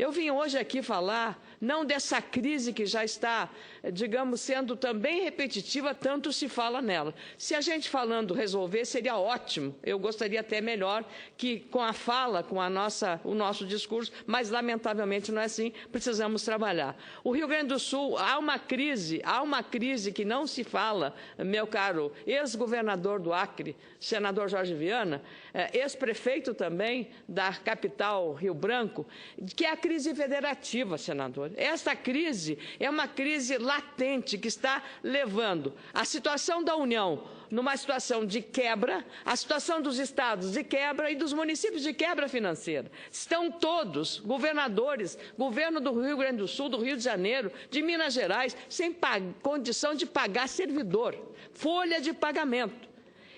Eu vim hoje aqui falar não dessa crise que já está, digamos, sendo também repetitiva, tanto se fala nela. Se a gente falando resolver, seria ótimo. Eu gostaria até melhor que com a fala, com o nosso discurso, mas lamentavelmente não é assim, precisamos trabalhar. O Rio Grande do Sul, há uma crise que não se fala, meu caro ex-governador do Acre, senador Jorge Viana, ex-prefeito também da capital Rio Branco, que é a crise federativa, senador. Esta crise é uma crise latente que está levando a situação da União numa situação de quebra, a situação dos estados de quebra e dos municípios de quebra financeira. Estão todos, governadores, governo do Rio Grande do Sul, do Rio de Janeiro, de Minas Gerais, sem condição de pagar servidor, folha de pagamento.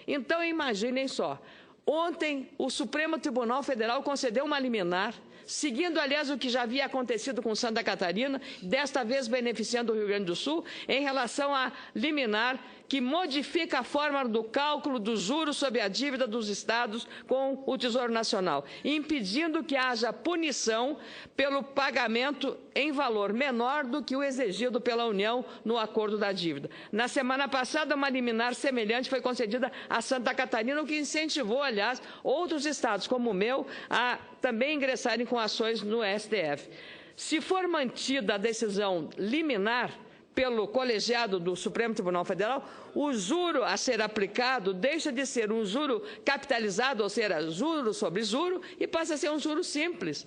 Então, imaginem só, ontem o Supremo Tribunal Federal concedeu uma liminar, seguindo, aliás, o que já havia acontecido com Santa Catarina, desta vez beneficiando o Rio Grande do Sul, em relação à liminar que modifica a forma do cálculo dos juros sobre a dívida dos estados com o Tesouro Nacional, impedindo que haja punição pelo pagamento em valor menor do que o exigido pela União no acordo da dívida. Na semana passada, uma liminar semelhante foi concedida a Santa Catarina, o que incentivou, aliás, outros estados, como o meu, a também ingressarem com ações no STF. Se for mantida a decisão liminar pelo colegiado do Supremo Tribunal Federal, o juro a ser aplicado deixa de ser um juro capitalizado, ou seja, juro sobre juro, e passa a ser um juro simples.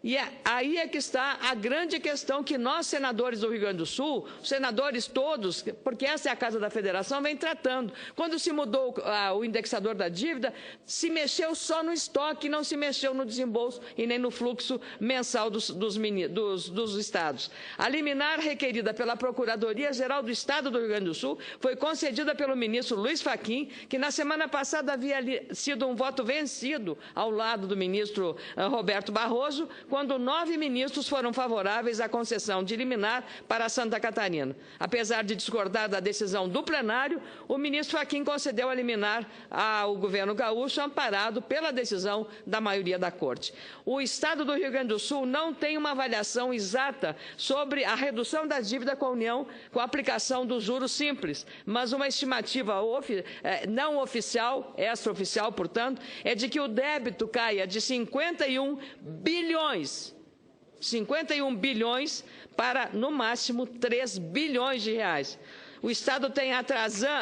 E aí é que está a grande questão que nós, senadores do Rio Grande do Sul, senadores todos, porque essa é a Casa da Federação, vem tratando. Quando se mudou o indexador da dívida, se mexeu só no estoque, não se mexeu no desembolso e nem no fluxo mensal dos estados. A liminar requerida pela Procuradoria-Geral do Estado do Rio Grande do Sul foi concedida pelo ministro Luiz Fachin, que na semana passada havia sido um voto vencido ao lado do ministro Roberto Barroso, quando 9 ministros foram favoráveis à concessão de liminar para Santa Catarina. Apesar de discordar da decisão do plenário, o ministro Fachin concedeu a liminar ao governo gaúcho, amparado pela decisão da maioria da Corte. O Estado do Rio Grande do Sul não tem uma avaliação exata sobre a redução da dívida com a União com a aplicação dos juros simples, mas uma estimativa não oficial, extraoficial, portanto, é de que o débito caia de 51 bilhões para, no máximo, 3 bilhões de reais. O Estado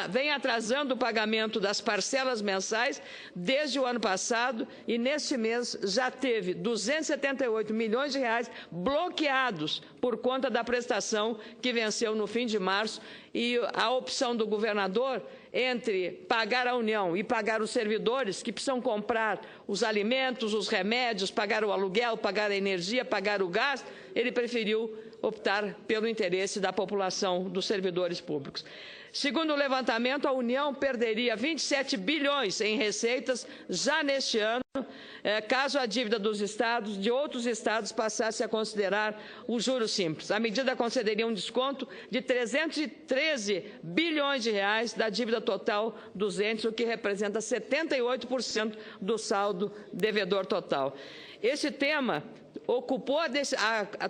vem atrasando o pagamento das parcelas mensais desde o ano passado e, neste mês, já teve 278 milhões de reais bloqueados por conta da prestação que venceu no fim de março, e a opção do governador entre pagar a União e pagar os servidores que precisam comprar os alimentos, os remédios, pagar o aluguel, pagar a energia, pagar o gás, ele preferiu optar pelo interesse da população, dos servidores públicos. Segundo o levantamento, a União perderia 27 bilhões em receitas já neste ano, caso a dívida dos estados, de outros estados, passasse a considerar o juro simples. A medida concederia um desconto de 313 bilhões de reais da dívida total dos entes, o que representa 78% do saldo devedor total. Esse tema ocupou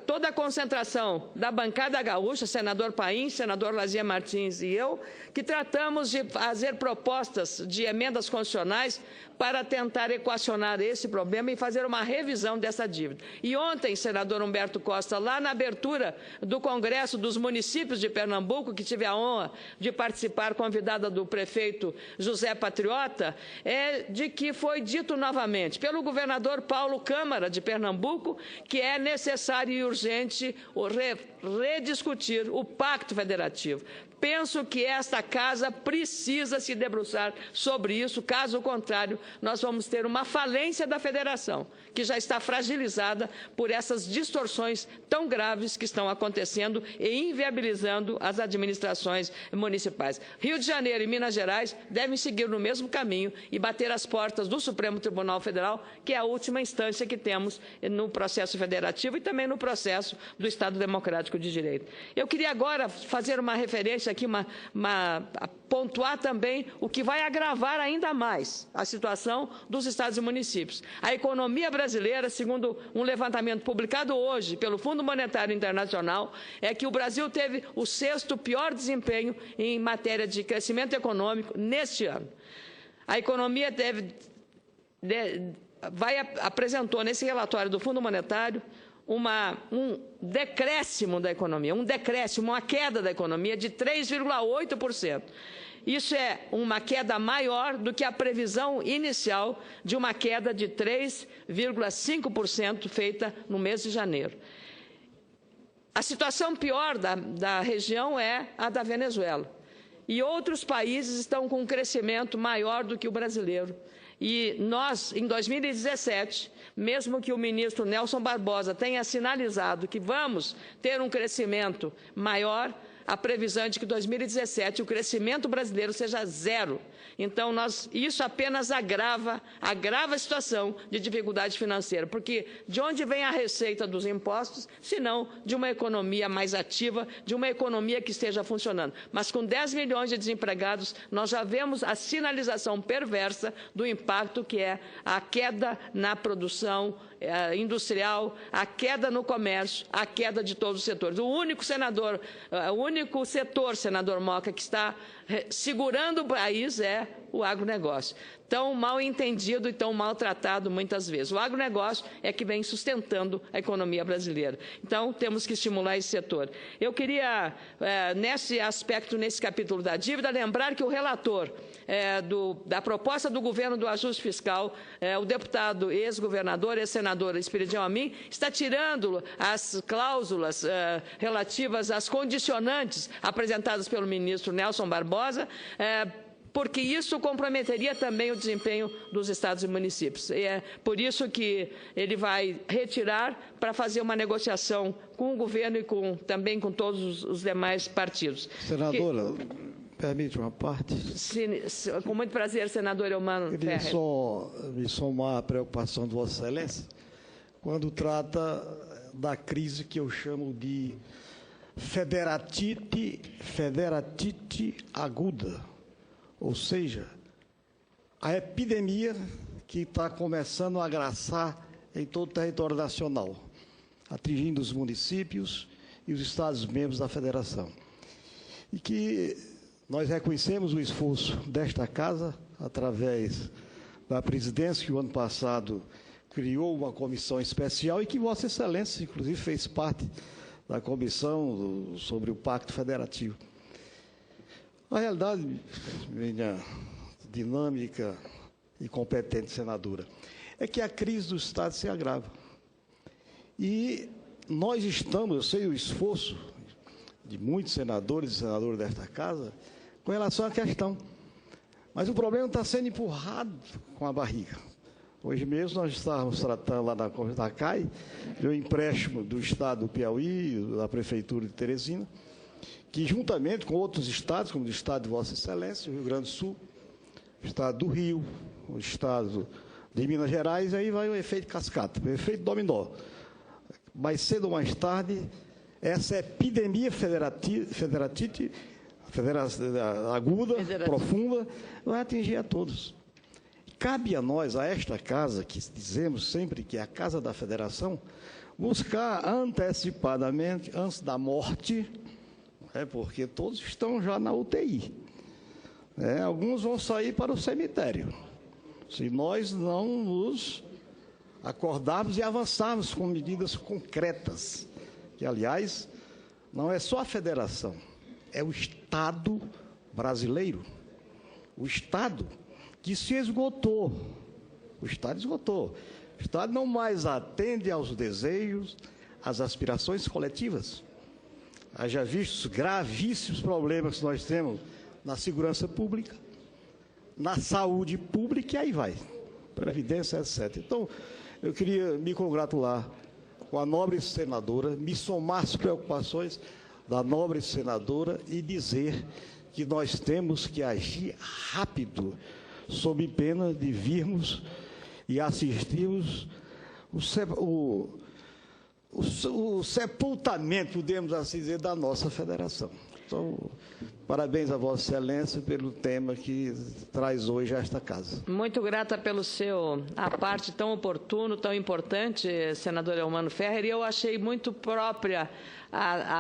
toda a concentração da bancada gaúcha, senador Paim, senador Lazia Martins e eu, que tratamos de fazer propostas de emendas constitucionais para tentar equacionar esse problema e fazer uma revisão dessa dívida. E ontem, senador Humberto Costa, lá na abertura do Congresso dos Municípios de Pernambuco, que tive a honra de participar, convidada do prefeito José Patriota, de que foi dito novamente pelo governador Paulo Câmara de Pernambuco que é necessário e urgente rediscutir o Pacto Federativo. Penso que esta Casa precisa se debruçar sobre isso, caso contrário, nós vamos ter uma falência da federação, que já está fragilizada por essas distorções tão graves que estão acontecendo e inviabilizando as administrações municipais. Rio de Janeiro e Minas Gerais devem seguir no mesmo caminho e bater as portas do Supremo Tribunal Federal, que é a última instância que temos no processo federativo e também no processo do Estado Democrático de Direito. Eu queria agora fazer uma referência aqui pontuar também o que vai agravar ainda mais a situação dos estados e municípios. A economia brasileira, segundo um levantamento publicado hoje pelo Fundo Monetário Internacional, é que o Brasil teve o 6º pior desempenho em matéria de crescimento econômico neste ano. A economia apresentou nesse relatório do Fundo Monetário um decréscimo da economia, uma queda da economia de 3,8%. Isso é uma queda maior do que a previsão inicial de uma queda de 3,5% feita no mês de janeiro. A situação pior da região é a da Venezuela. E outros países estão com um crescimento maior do que o brasileiro. E nós, em 2017, mesmo que o ministro Nelson Barbosa tenha sinalizado que vamos ter um crescimento maior, a previsão é de que em 2017 o crescimento brasileiro seja 0. Então, isso apenas agrava a situação de dificuldade financeira, porque de onde vem a receita dos impostos, se não de uma economia mais ativa, de uma economia que esteja funcionando. Mas com 10 milhões de desempregados, nós já vemos a sinalização perversa do impacto que é a queda na produção industrial, a queda no comércio, a queda de todos os setores. O único setor, senador Moca, que está segurando o país é o agronegócio. Tão mal entendido e tão maltratado muitas vezes. O agronegócio é que vem sustentando a economia brasileira. Então, temos que estimular esse setor. Eu queria, nesse aspecto, nesse capítulo da dívida, lembrar que o relator da proposta do governo do ajuste fiscal, o deputado ex-governador, ex-senador Esperidião Amin, está tirando as cláusulas relativas às condicionantes apresentadas pelo ministro Nelson Barbosa, porque isso comprometeria também o desempenho dos estados e municípios. E é por isso que ele vai retirar para fazer uma negociação com o governo e também com todos os demais partidos. Senadora, permite uma parte? Com muito prazer, senador Eumano Ferrer. Queria só me somar à preocupação de Vossa Excelência quando trata da crise que eu chamo de federatite aguda. Ou seja, a epidemia que está começando a agraçar em todo o território nacional, atingindo os municípios e os Estados-membros da Federação. E que nós reconhecemos o esforço desta Casa, através da presidência, que o ano passado criou uma comissão especial e que Vossa Excelência, inclusive, fez parte da comissão sobre o Pacto Federativo. A realidade, minha dinâmica e competente senadora, é que a crise do Estado se agrava. E nós estamos, eu sei o esforço de muitos senadores e senadoras desta Casa, com relação à questão. Mas o problema está sendo empurrado com a barriga. Hoje mesmo nós estávamos tratando lá na CAI, do empréstimo do Estado do Piauí, da Prefeitura de Teresina, que juntamente com outros estados, como o estado de Vossa Excelência, o Rio Grande do Sul, o estado do Rio, o estado de Minas Gerais, aí vai o efeito cascata, o efeito dominó. Mais cedo ou mais tarde, essa epidemia aguda, profunda, vai atingir a todos. Cabe a nós, a esta Casa, que dizemos sempre que é a Casa da Federação, buscar antecipadamente, antes da morte, porque todos estão já na UTI. Alguns vão sair para o cemitério. Se nós não nos acordarmos e avançarmos com medidas concretas, que, aliás, não é só a Federação, é o Estado brasileiro. O Estado que se esgotou. O Estado esgotou. O Estado não mais atende aos desejos, às aspirações coletivas. Haja vistos gravíssimos problemas que nós temos na segurança pública, na saúde pública, e aí vai, previdência, etc. Então, eu queria me congratular com a nobre senadora, me somar às preocupações da nobre senadora e dizer que nós temos que agir rápido, sob pena de virmos e assistirmos o sepultamento, podemos assim dizer, da nossa federação. Então, parabéns a Vossa Excelência pelo tema que traz hoje a esta casa. Muito grata pelo a parte tão oportuno, tão importante, senador Eumano Ferrer, e eu achei muito própria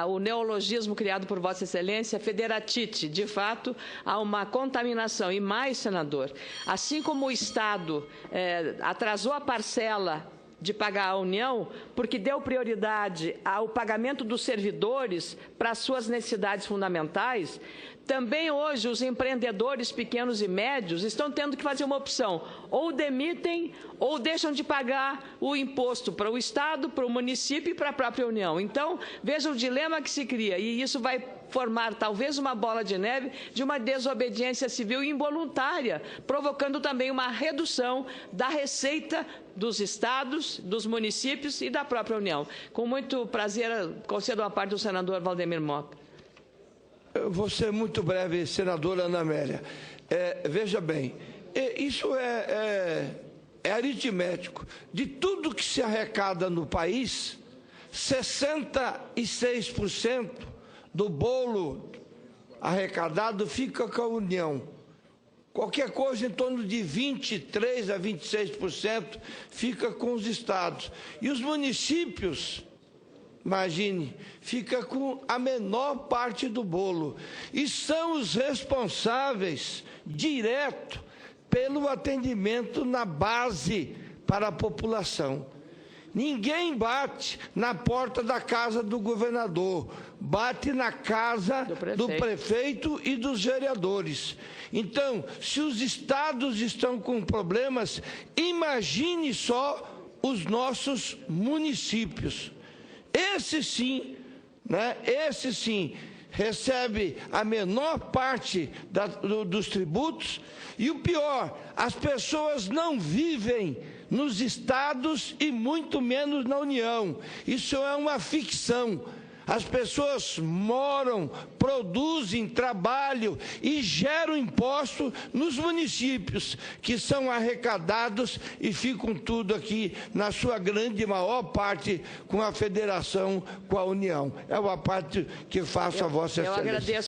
o neologismo criado por Vossa Excelência, federatite. De fato, há uma contaminação. E mais, senador, assim como o Estado atrasou a parcela de pagar à União, porque deu prioridade ao pagamento dos servidores para as suas necessidades fundamentais, também hoje os empreendedores pequenos e médios estão tendo que fazer uma opção: ou demitem ou deixam de pagar o imposto para o Estado, para o município e para a própria União. Então, veja o dilema que se cria, e isso vai formar talvez uma bola de neve de uma desobediência civil involuntária, provocando também uma redução da receita dos estados, dos municípios e da própria União. Com muito prazer, concedo a parte do senador Valdemir Mota. Eu vou ser muito breve, senadora Ana Amélia. Veja bem, isso é aritmético. De tudo que se arrecada no país, 66% do bolo arrecadado fica com a União. Qualquer coisa em torno de 23% a 26% fica com os estados. E os municípios, imagine, fica com a menor parte do bolo. E são os responsáveis direto pelo atendimento na base para a população. Ninguém bate na porta da casa do governador, bate na casa do prefeito e dos vereadores. Então, se os estados estão com problemas, imagine só os nossos municípios. Esse sim, recebe a menor parte dos tributos, e o pior, as pessoas não vivem nos estados e muito menos na União. Isso é uma ficção. As pessoas moram, produzem, trabalham e geram imposto nos municípios, que são arrecadados e ficam tudo aqui, na sua grande maior parte, com a federação, com a União. É uma parte que faço a Vossa Excelência.